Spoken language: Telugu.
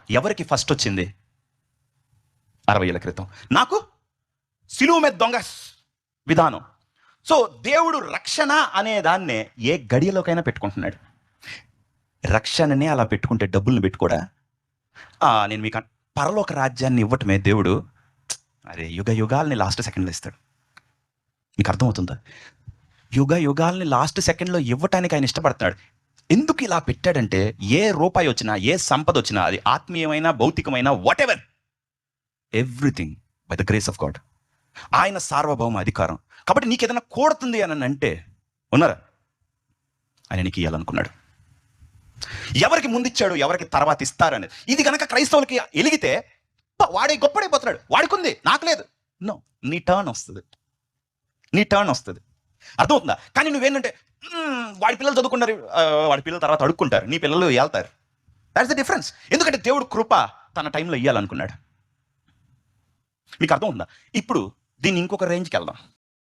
ఎవరికి ఫస్ట్ వచ్చింది? 60 ఏళ్ల క్రితం. నాకు సిలువ మీద దొంగ విధానం. సో దేవుడు రక్షణ అనే దాన్నే ఏ గడియలోకైనా పెట్టుకుంటున్నాడు. రక్షణనే అలా పెట్టుకుంటే డబ్బుల్ని పెట్టుకోడా? నేను మీకు పరలోక రాజ్యాన్ని ఇవ్వటమే దేవుడు అరే యుగ యుగాల్ని లాస్ట్ సెకండ్లో ఇస్తాడు. మీకు అర్థమవుతుందా? యుగ యుగాల్ని లాస్ట్ సెకండ్లో ఇవ్వటానికి ఆయన ఇష్టపడుతున్నాడు. ఎందుకు ఇలా పెట్టాడంటే, ఏ రూపాయి వచ్చినా, ఏ సంపద వచ్చినా, అది ఆత్మీయమైన, భౌతికమైన, what ever, everything by the grace of God. ఆయన సార్వభౌమ అధికారం. కాబట్టి నీకు ఏదైనా కూడుతుంది అని అంటే ఉన్నారా? ఆయన నీకు ఇవ్వాలనుకున్నాడు. ఎవరికి ముందిచ్చాడు, ఎవరికి తర్వాత ఇస్తారనేది. ఇది కనుక క్రైస్తవులకి ఎలిగితే వాడే గొప్పడైపోతున్నాడు. వాడికుంది, నాకు లేదు. నో, నీ టర్న్ వస్తుంది, నీ టర్న్ వస్తుంది. అర్థమవుతుందా? కానీ నువ్వేంటంటే వాడి పిల్లలు చదువుకున్నారు, వాడి పిల్లల తర్వాత అడుక్కుంటారు, నీ పిల్లలు వెళ్తారు. That's the difference. ఎందుకంటే దేవుడు కృప తన టైంలో ఇవ్వాలనుకున్నాడు. మీకు అర్థమవుతుందా? ఇప్పుడు దీన్ని ఇంకొక రేంజ్కి వెళ్దాం.